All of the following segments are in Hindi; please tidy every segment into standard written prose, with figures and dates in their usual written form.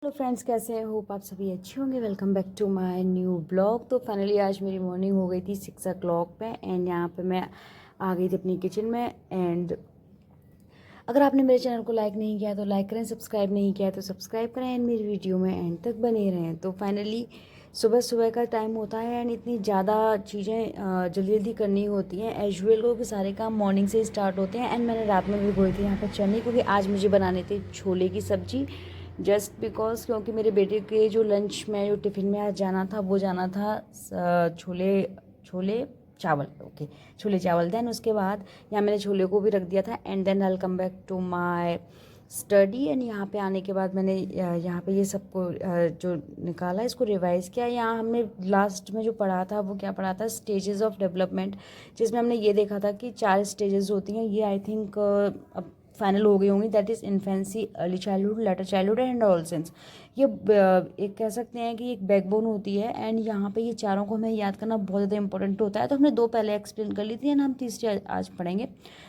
हेलो फ्रेंड्स, कैसे हैं? होप आप सभी अच्छे होंगे। Welcome back to my new blog. तो फाइनली आज मेरी मॉर्निंग हो गई थी 6 o'clock पे एंड यहाँ पे मैं आ गई थी अपनी किचन में। एंड अगर आपने मेरे चैनल को लाइक नहीं किया तो लाइक करें, सब्सक्राइब नहीं किया तो सब्सक्राइब करें एंड मेरी वीडियो में एंड तक बने रहें। तो फाइनली सुबह सुबह का टाइम होता है एंड इतनी ज़्यादा चीज़ें जल्दी जल्दी करनी होती हैं एज यूजुअल, क्योंकि सारे काम मॉर्निंग से ही स्टार्ट होते हैं। एंड मैंने रात में भी भिगोई थी यहाँ पर चने, क्योंकि आज मुझे बनाने थे छोले की सब्ज़ी। जस्ट बिकॉज क्योंकि मेरे बेटे के जो लंच में जो टिफ़िन में आज जाना था वो जाना था छोले छोले चावल। ओके, छोले चावल। देन उसके बाद यहाँ मैंने छोले को भी रख दिया था and then I will come back to my study. And यहाँ पे आने के बाद मैंने यहाँ पे ये सबको जो निकाला, इसको रिवाइज़ किया। यहाँ हमने लास्ट में जो पढ़ा था वो क्या पढ़ा था, स्टेजेस ऑफ डेवलपमेंट, जिसमें हमने ये देखा था कि 4 स्टेजेस होती हैं। ये आई थिंक अब फाइनल हो गई होंगी। That is infancy, early childhood, letter childhood and adolescence. ये एक कह सकते हैं कि एक बैकबोन होती है एंड यहाँ पे ये चारों को हमें याद करना बहुत ज़्यादा इंपॉर्टेंट होता है। तो हमने 2 पहले एक्सप्लेन कर ली थी एंड हम तीसरी आज पढ़ेंगे।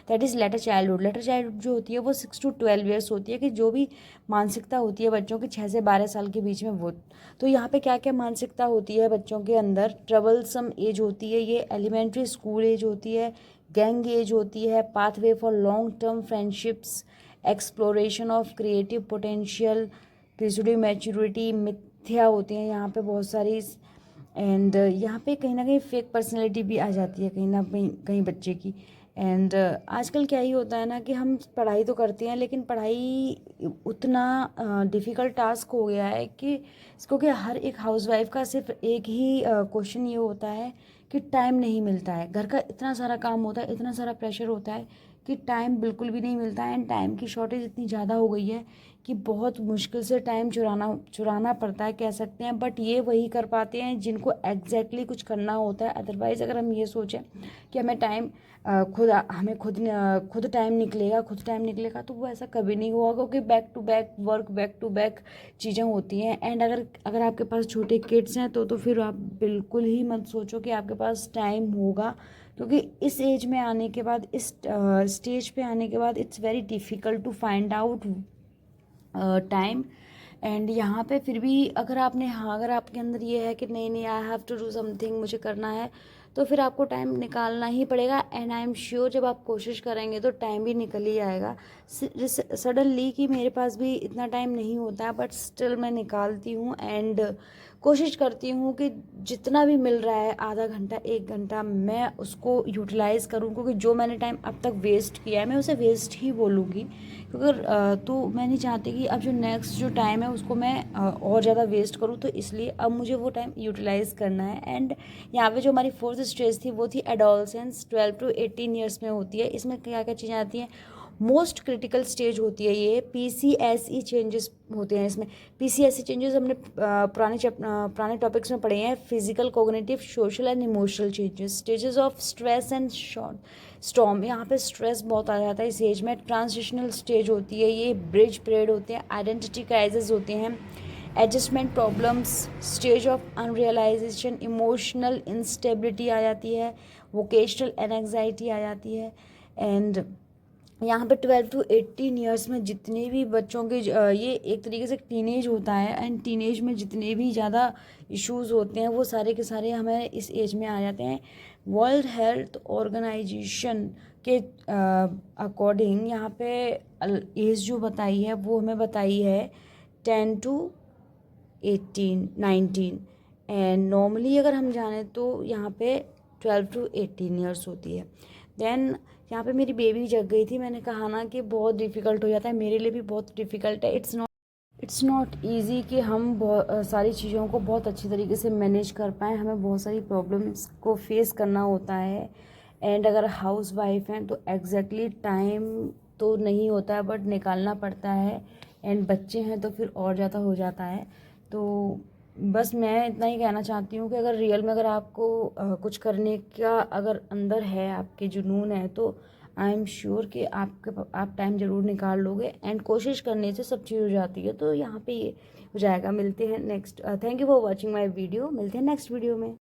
That is letter childhood. Letter childhood जो होती है वो 6 to 12 ईयर्स होती है, कि जो भी मानसिकता होती है बच्चों की 6 से 12 साल के बीच में वो। तो यहाँ पे क्या क्या मानसिकता होती है बच्चों के अंदर, ट्रबलसम एज होती है, ये एलिमेंट्री स्कूल एज होती है, गैंग एज होती है, pathway for long term friendships, exploration of creative potential, prejudice maturity, मिथ्या होती हैं यहाँ पे बहुत सारी। एंड यहाँ पे कहीं ना कहीं फेक पर्सनैलिटी भी आ जाती है कहीं ना कहीं बच्चे की। एंड आजकल क्या ही होता है ना कि हम पढ़ाई तो करते हैं लेकिन पढ़ाई उतना डिफ़िकल्ट टास्क हो गया है कि क्योंकि हर एक हाउसवाइफ का सिर्फ एक ही क्वेश्चन ये होता है कि टाइम नहीं मिलता है। घर का इतना सारा काम होता है, इतना सारा प्रेशर होता है कि टाइम बिल्कुल भी नहीं मिलता है। एंड टाइम की शॉर्टेज इतनी ज़्यादा हो गई है कि बहुत मुश्किल से टाइम चुराना पड़ता है, कह सकते हैं। बट ये वही कर पाते हैं जिनको एग्जैक्टली कुछ करना होता है। अदरवाइज़ अगर हम ये सोचें कि हमें टाइम खुद टाइम निकलेगा, तो वो ऐसा कभी नहीं होगा, क्योंकि back to back work, back to back चीज़ें होती हैं। एंड अगर आपके पास छोटे किड्स हैं तो फिर आप बिल्कुल ही मत सोचो कि आपके पास टाइम होगा, क्योंकि इस एज में आने के बाद, इस स्टेज पे आने के बाद it's very difficult to find out time. And यहाँ पे फिर भी अगर अगर आपके अंदर ये है कि नहीं नहीं, I have to do something, मुझे करना है, तो फिर आपको टाइम निकालना ही पड़ेगा। एंड आई एम श्योर जब आप कोशिश करेंगे तो टाइम भी निकल ही आएगा सडनली। कि मेरे पास भी इतना टाइम नहीं होता है बट स्टिल मैं निकालती हूँ एंड कोशिश करती हूँ कि जितना भी मिल रहा है, आधा घंटा 1 घंटा, मैं उसको यूटिलाइज़ करूँ, क्योंकि जो मैंने टाइम अब तक वेस्ट किया है मैं उसे वेस्ट ही बोलूँगी। क्योंकि तो मैं नहीं चाहती कि अब जो नेक्स्ट जो टाइम है उसको मैं और ज़्यादा वेस्ट करूँ, तो इसलिए अब मुझे वो टाइम यूटिलाइज़ करना है। एंड यहाँ पे जो हमारी 4th स्टेज थी वो थी एडोलसेंस, 12 to 18 ईयर्स में होती है। इसमें क्या क्या चीज़ें आती हैं, मोस्ट क्रिटिकल स्टेज होती है ये। PCSE चेंजेस होते हैं इसमें। PCSE चेंजेस हमने पुराने टॉपिक्स में पढ़े हैं, physical, cognitive, social and emotional changes, stages of stress and storm. यहाँ पे स्ट्रेस बहुत आ जाता है इस एज में। ट्रांजिशनल स्टेज होती है ये, ब्रिज पीरियड होते हैं, आइडेंटिटी क्राइसिस होते हैं, adjustment problems, stage of unrealization, emotional instability आ जाती है, वोकेशनल एनजाइटी आ जाती है। एंड यहाँ पे 12 to 18 ईयर्स में जितने भी बच्चों के ये एक तरीके से टीनेज होता है एंड टीनेज में जितने भी ज़्यादा इश्यूज़ होते हैं वो सारे के सारे हमें इस एज में आ जाते हैं। वर्ल्ड हेल्थ ऑर्गेनाइजेशन के अकॉर्डिंग यहाँ पे एज जो बताई है वो हमें बताई है 10 to 19। एंड नॉर्मली अगर हम जाने तो यहाँ पे 12 to 18 ईयर्स होती है। देन यहाँ पे मेरी बेबी जग गई थी। मैंने कहा ना कि बहुत डिफ़िकल्ट हो जाता है, मेरे लिए भी बहुत डिफ़िकल्ट है। इट्स नॉट ईजी कि हम सारी चीज़ों को बहुत अच्छी तरीके से मैनेज कर पाएँ। हमें बहुत सारी प्रॉब्लम्स को फेस करना होता है। एंड अगर हाउस वाइफ हैं तो एग्जैक्टली टाइम तो नहीं होता है बट निकालना पड़ता है। एंड बच्चे हैं तो फिर और ज़्यादा हो जाता है। तो बस मैं इतना ही कहना चाहती हूँ कि अगर रियल में अगर आपको कुछ करने का अगर अंदर है, आपके जुनून है, तो आई एम श्योर कि आप टाइम ज़रूर निकाल लोगे। एंड कोशिश करने से सब चीज़ हो जाती है। तो यहाँ पे ये हो जाएगा। मिलते हैं next. Thank you for watching my video. मिलते हैं नेक्स्ट वीडियो में।